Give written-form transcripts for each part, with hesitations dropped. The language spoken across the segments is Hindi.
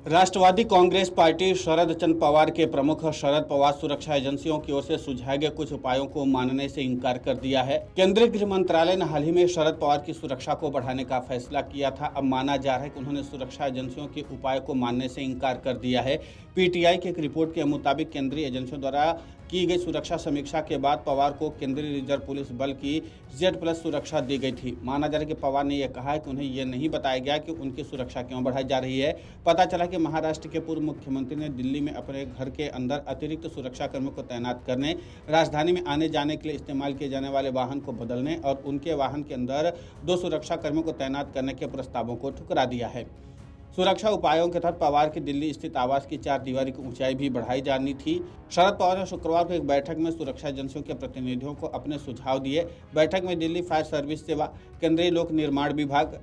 राष्ट्रवादी कांग्रेस पार्टी शरद चंद्र पवार के प्रमुख शरद पवार सुरक्षा एजेंसियों की ओर से सुझाए गए कुछ उपायों को मानने से इनकार कर दिया है। केंद्रीय गृह मंत्रालय ने हाल ही में शरद पवार की सुरक्षा को बढ़ाने का फैसला किया था। अब माना जा रहा है कि उन्होंने सुरक्षा एजेंसियों के उपाय को मानने से इनकार कर दिया है। पीटीआई की एक रिपोर्ट के मुताबिक केंद्रीय एजेंसियों द्वारा की गई सुरक्षा समीक्षा के बाद पवार को केंद्रीय रिजर्व पुलिस बल की Z+ सुरक्षा दी गई थी। माना जा रहा है कि पवार ने यह कहा है कि उन्हें यह नहीं बताया गया कि उनकी सुरक्षा क्यों बढ़ाई जा रही है। पता चला कि महाराष्ट्र के पूर्व मुख्यमंत्री ने दिल्ली में अपने घर के अंदर अतिरिक्त सुरक्षा कर्मियों को तैनात करने, राजधानी में आने जाने के लिए इस्तेमाल किए जाने वाले वाहन को बदलने और उनके वाहन के अंदर 2 सुरक्षा कर्मियों को तैनात करने के प्रस्तावों को ठुकरा दिया है। सुरक्षा उपायों के तहत पवार की दिल्ली स्थित आवास की 4 दीवारी की ऊंचाई भी बढ़ाई जानी थी। शरद पवार ने शुक्रवार को एक बैठक में सुरक्षा एजेंसियों के प्रतिनिधियों को अपने सुझाव दिए। बैठक में दिल्ली फायर सर्विस सेवा, केंद्रीय लोक निर्माण विभाग,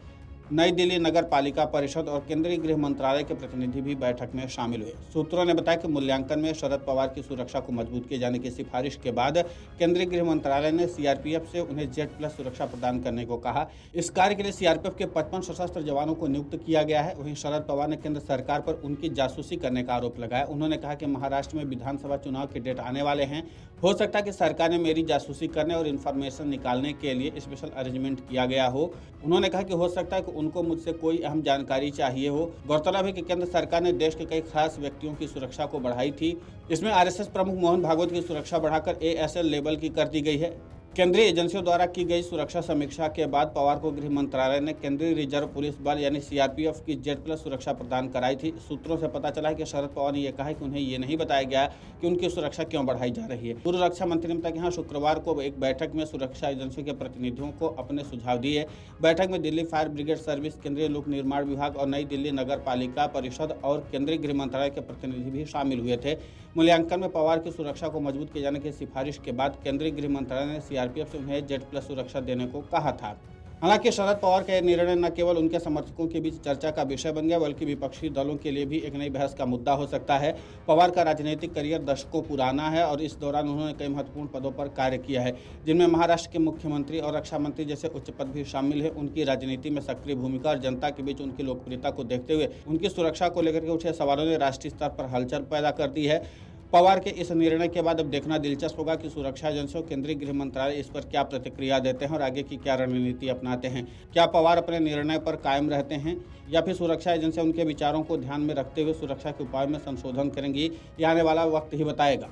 नई दिल्ली नगर पालिका परिषद और केंद्रीय गृह मंत्रालय के प्रतिनिधि भी बैठक में शामिल हुए। सूत्रों ने बताया कि मूल्यांकन में शरद पवार की सुरक्षा को मजबूत किए जाने की सिफारिश के बाद केंद्रीय गृह मंत्रालय ने सीआरपीएफ से उन्हें Z+ सुरक्षा प्रदान करने को कहा। इस कार्य के लिए सीआरपीएफ के 55 सशस्त्र जवानों को नियुक्त किया गया है। वहीं शरद पवार ने केंद्र सरकार पर उनकी जासूसी करने का आरोप लगाया। उन्होंने कहा कि महाराष्ट्र में विधानसभा चुनाव के डेट आने वाले हैं। हो सकता है कि सरकार ने मेरी जासूसी करने और इन्फॉर्मेशन निकालने के लिए स्पेशल अरेंजमेंट किया गया हो। उन्होंने कहा कि हो सकता है कि उनको मुझसे कोई अहम जानकारी चाहिए हो। गौरतलब है कि केंद्र सरकार ने देश के कई खास व्यक्तियों की सुरक्षा को बढ़ाई थी। इसमें आरएसएस प्रमुख मोहन भागवत की सुरक्षा बढ़ाकर ASL लेवल की कर दी गई है। केंद्रीय एजेंसियों द्वारा की गई सुरक्षा समीक्षा के बाद पवार को गृह मंत्रालय ने केंद्रीय रिजर्व पुलिस बल यानी सीआरपीएफ की Z+ सुरक्षा प्रदान कराई थी। सूत्रों से पता चला है कि शरद पवार ने यह कहा है कि उन्हें ये नहीं बताया गया कि उनकी सुरक्षा क्यों बढ़ाई जा रही है। पूर्व रक्षा मंत्री ने बताया कि यहाँ शुक्रवार को एक बैठक में सुरक्षा एजेंसियों के प्रतिनिधियों को अपने सुझाव दिए। बैठक में दिल्ली फायर ब्रिगेड सर्विस, केंद्रीय लोक निर्माण विभाग और नई दिल्ली नगर पालिका परिषद और केंद्रीय गृह मंत्रालय के प्रतिनिधि भी शामिल हुए थे। मूल्यांकन में पवार की सुरक्षा को मजबूत किए जाने की सिफारिश के बाद केंद्रीय गृह मंत्रालय ने सीआरपीएफ से उन्हें Z+ सुरक्षा देने को कहा था। हालांकि शरद पवार का यह निर्णय न केवल उनके समर्थकों के बीच चर्चा का विषय बन गया, बल्कि विपक्षी दलों के लिए भी एक नई बहस का मुद्दा हो सकता है। पवार का राजनीतिक करियर दशकों पुराना है और इस दौरान उन्होंने कई महत्वपूर्ण पदों पर कार्य किया है, जिनमें महाराष्ट्र के मुख्यमंत्री और रक्षा मंत्री जैसे उच्च पद भी शामिल है। उनकी राजनीति में सक्रिय भूमिका और जनता के बीच उनकी लोकप्रियता को देखते हुए उनकी सुरक्षा को लेकर के उठे सवालों ने राष्ट्रीय स्तर पर हलचल पैदा कर दी है। पवार के इस निर्णय के बाद अब देखना दिलचस्प होगा कि सुरक्षा एजेंसियों, केंद्रीय गृह मंत्रालय इस पर क्या प्रतिक्रिया देते हैं और आगे की क्या रणनीति अपनाते हैं। क्या पवार अपने निर्णय पर कायम रहते हैं या फिर सुरक्षा एजेंसियां उनके विचारों को ध्यान में रखते हुए सुरक्षा के उपायों में संशोधन करेंगी, ये आने वाला वक्त ही बताएगा।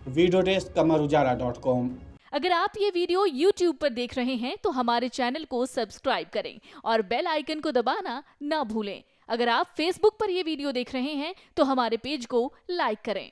वीडियो डेस्क कमरुजारा.com। अगर आप ये वीडियो YouTube पर देख रहे हैं तो हमारे चैनल को सब्सक्राइब करें और बेल आइकन को दबाना ना भूलें। अगर आप Facebook पर ये वीडियो देख रहे हैं तो हमारे पेज को लाइक करें।